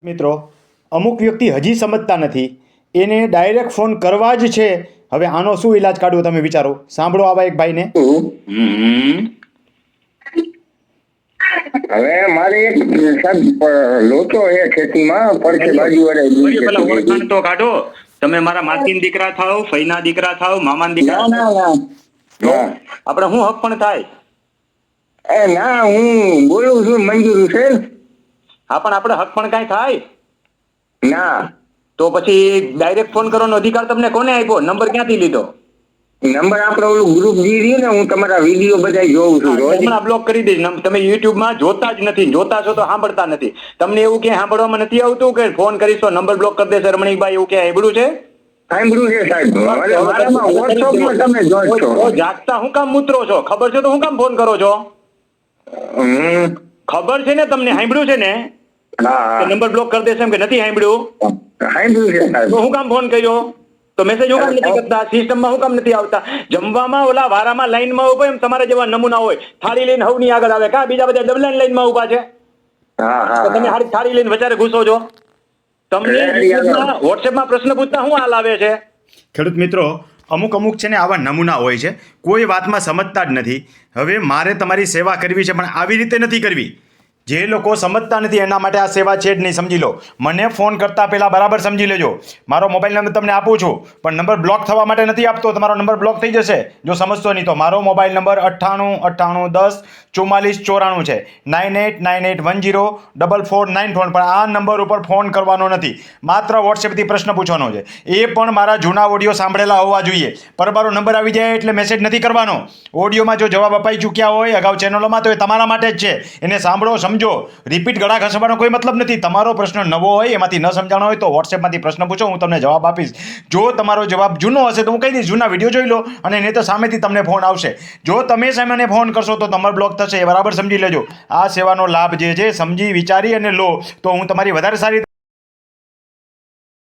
મિત્રો, અમુક વ્યક્તિ હજી સમજતા નથી, એને ડાયરેક્ટ ફોન કરવા જ છે. હવે આનો શું ઈલાજ કાઢવો તમે વિચારો. સાંભળો આવા એક ભાઈને. હવે મારે એક સાહેબ લોચો છે ખેતીમાં પડખે બાજુ પેલા ઓળખાણ તો કાઢો. તમે મારા માસીના દીકરા થાવ, ફઈના દીકરા થાવ, મામાના દીકરા ના થાવ. ના ના આપણે શું હક પણ થાય? ના હું બોલું છું મંજૂર છે હા, પણ આપણે હક પણ કાંઈ થાય? ના તો પછી ડાયરેક્ટ ફોન કરવાનો અધિકાર તમને કોને આપ્યો? નંબર ક્યાંથી લીધો? નંબર આપણે ઓલું ગ્રુપ જી રહ્યું ને, હું તમારા વિડીયો બધા જોઉં છું રોજ. હમણાં બ્લોક કરી દઈશ. તમે યુટ્યુબમાં જોતા જ નથી, જોતા છો તો સાંભળતા નથી. તમને એવું ક્યાંય સાંભળવામાં નથી આવતું કે ફોન કરીશ તો નંબર બ્લોક કરી દેશે રમણીકભાઈ? એવું ક્યાંય સાંભળ્યું છે? સાંભળ્યું છે સાહેબ. હવે મારામાં વોટ્સઅપમાં તમે જોશો. તો જાગતા હું કામ મૂતરો છો? ખબર છે તો હું કામ ફોન કરો છો? ખબર છે ને તમને? સાંભળ્યું છે ને? હા નંબર બ્લોક કરી દેશે એમ કે નથી સાંભળ્યું? સાંભળ્યું છે સાહેબ. તો હું કામ ફોન કર્યો? તો મેસેજ હું કામ નથી કરતા? સિસ્ટમમાં હું કામ નથી આવતા? જમવામાં ઓલા વારામાં લાઈનમાં ઉભો એમ તમારા જેવા નમૂના હોય, થાળી લઈને હવની આગળ આવે. કા બીજા બધા ડબલ લાઈનમાં ઉભા છે? હા તો તમે હા હારી થાળી લઈને વચારે ઘૂસો છો. તમને વોટ્સએપમાં પ્રશ્ન પૂછતા શું હાલ આવે છે? ખેડૂત મિત્રો, અમુક છે ને આવા નમૂના હોય છે, કોઈ વાતમાં સમજતા જ નથી. હવે મારે તમારી સેવા કરવી છે, પણ આવી રીતે નથી કરવી. જે લોકો સમજતા નથી એના માટે આ સેવા છે જ નહીં, સમજી લો. મને ફોન કરતાં પહેલાં બરાબર સમજી લેજો. મારો મોબાઈલ નંબર તમને આપું છું, પણ નંબર બ્લોક થવા માટે નથી આપતો. તમારો નંબર બ્લોક થઈ જશે જો સમજતો નહીં તો. મારો મોબાઈલ નંબર 9898104494 છે. 9898104494. પણ આ નંબર ઉપર ફોન કરવાનો નથી, માત્ર વોટ્સએપથી પ્રશ્ન પૂછવાનો છે. એ પણ મારા જૂના ઓડિયો સાંભળેલા હોવા જોઈએ. પરબારો નંબર આવી જાય એટલે મેસેજ નથી કરવાનો. ઓડિયોમાં જો જવાબ અપાઈ ચૂક્યા હોય અગાઉ ચેનલોમાં તો એ તમારા માટે જ છે. એને સાંભળો, સમજો. રિપીટ ગળા ઘસવાનો કોઈ મતલબ નથી. તમારો પ્રશ્ન નવો હોય, એમાંથી ન સમજાણો હોય તો વોટ્સએપમાંથી પ્રશ્ન પૂછો, હું તમને જવાબ આપીશ. જો તમારો જવાબ જૂનો હશે તો હું કહી દઈશ જૂના વિડીયો જોઈ લો, અને નહીં તો સામેથી તમને ફોન આવશે. જો તમે સામે ફોન કરશો તો નંબર બ્લોક થશે, એ બરાબર સમજી લેજો. આ સેવાનો લાભ જે છે સમજી વિચારી અને લો, તો હું તમારી વધારે સારી